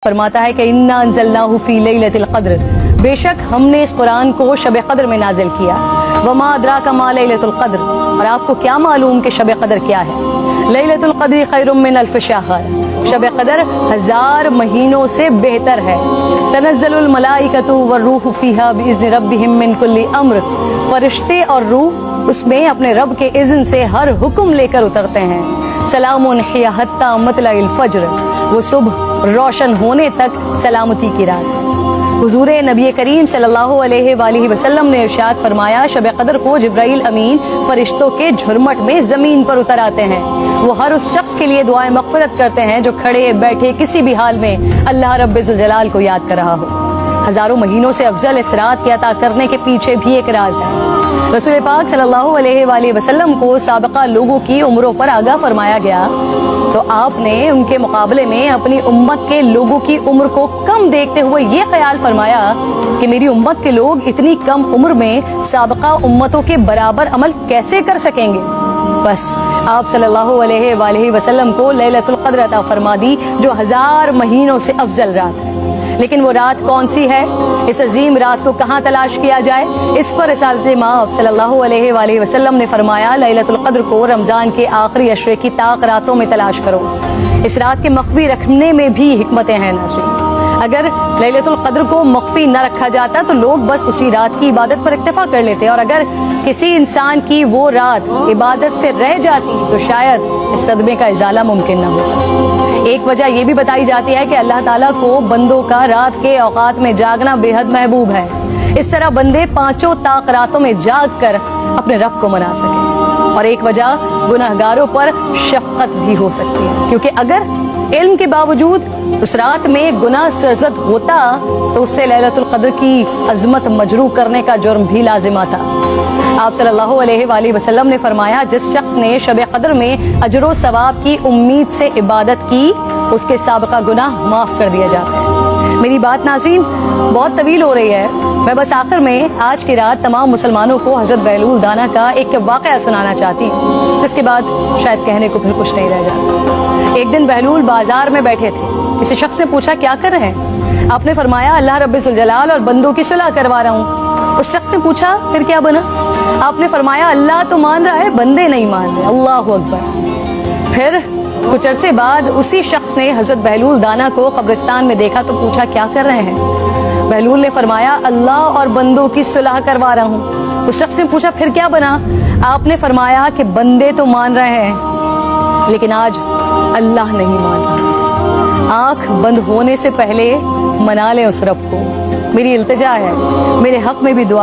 फरमाता है कि इन्ना अंज़लनाहु फी लैलतिल क़द्र, बेशक हमने इस कुरान को शब क़द्र में नाजिल किया। वमा अदराका मा लैलतुल क़द्र, और आपको क्या मालूम कि शब क़द्र क्या है। लैलतुल क़द्र खैरुम मिन अल्फ़ शहर, शब क़द्र 1000 महीनों से बेहतर है। तनज़्ज़लुल मलाइकतु वर्रूहु फ़ीहा बिइज़्नि रब्बिहिम मिन कुल्लि अम्र, फरिश्ते और रूह उसमें अपने रब के इज़्न से हर हुक्म लेकर उतरते हैं। सलामुन हिया हत्ता मतलइल फ़ज्र, वो सुबह रोशन होने तक सलामती की रात है। हुजूर नबी करीम सल्लल्लाहु अलैहि वसल्लम ने इरशाद फरमाया, शब क़द्र को जिब्राइल अमीन फरिश्तों के झुरमट में जमीन पर उतर आते हैं। वो हर उस शख्स के लिए दुआए मग़फ़िरत करते हैं जो खड़े बैठे किसी भी हाल में अल्लाह रब्बुल जलाल को याद कर रहा हो। हजारों महीनों से अफजल इस रात के अता करने के पीछे भी एक राज है। रसूल पाक सल्लल्लाहु अलैहि वसल्लम को साबिक़ा लोगों की उम्रों पर आगाह फरमाया गया, तो आपने उनके मुकाबले में अपनी उम्मत के लोगों की उम्र को कम देखते हुए ये ख्याल फरमाया कि मेरी उम्मत के लोग इतनी कम उम्र में साबिक़ा उम्मतों के बराबर अमल कैसे कर सकेंगे। बस आप सल्लल्लाहु अलैहि वसल्लम को लैलतुल क़द्र अता फरमा दी, जो 1000 महीनों से अफजल रात है। लेकिन वो रात कौन सी है, इस अजीम रात को कहाँ तलाश किया जाए, इस पर रिसालत माब सल्लल्लाहु अलैहि वसल्लम ने फरमाया, लैलतुल क़द्र को रमजान के आखिरी अशरे की ताक रातों में तलाश करो। इस रात के मख्फी रखने में भी हिकमतें हैं नाज़रीन। अगर लैलतुल क़द्र को मख्फी न रखा जाता तो लोग बस उसी रात की इबादत पर इक्तफा कर लेते, और अगर किसी इंसान की वो रात इबादत से रह जाती तो शायद इस सदमे का इजाला मुमकिन न होता। एक वजह ये भी बताई जाती है कि अल्लाह ताला को बंदों का रात के औकात में जागना बेहद महबूब है। इस तरह बंदे 5 ताक रातों में जाग कर अपने रब को मना सके। और एक वजह गुनहगारों पर शफकत भी हो सकती है, क्योंकि अगर इल्म के बावजूद उस रात में गुनाह सरजद होता तो उससे लैलतुल क़द्र की अजमत मजरू करने का जुर्म भी लाजिम आता। आप सल्लल्लाहु अलैहि वसल्लम ने फरमाया, जिस शख्स ने शब क़द्र में अजर व सवाब की उम्मीद से इबादत की, उसके साबिक़ा गुनाह माफ कर दिया जाता है। मेरी बात नाज़रीन बहुत तवील हो रही है, मैं बस आखिर में आज की रात तमाम मुसलमानों को हज़रत बहलूल दाना का एक वाक़या सुनाना चाहती हूँ, जिसके बाद शायद कहने को फिर कुछ नहीं रह जाता। एक दिन बहलूल बाजार में बैठे थे, किसी शख्स ने पूछा, क्या कर रहे हैं? आपने फरमाया, अल्लाह रब्बुल जलाल और बंदों की सुलह करवा रहा हूँ। उस शख्स ने पूछा, फिर क्या बना? आपने फरमाया, अल्लाह तो मान रहा है, बंदे नहीं मान रहे। अल्लाहु अकबर। फिर कुछ अरसे बाद उसी शख्स ने हजरत बहलूल दाना को कब्रिस्तान में देखा तो पूछा, क्या कर रहे हैं? बहलूल ने फरमाया, अल्लाह और बंदों की सुलह करवा रहा हूँ। उस शख्स ने पूछा, फिर क्या बना? आपने फरमाया कि बंदे तो मान रहे हैं, लेकिन आज अल्लाह नहीं मान रहा। आंख बंद होने से पहले मना लें उस रब को। मेरी इल्तिजा है, मेरे हक में भी दुआ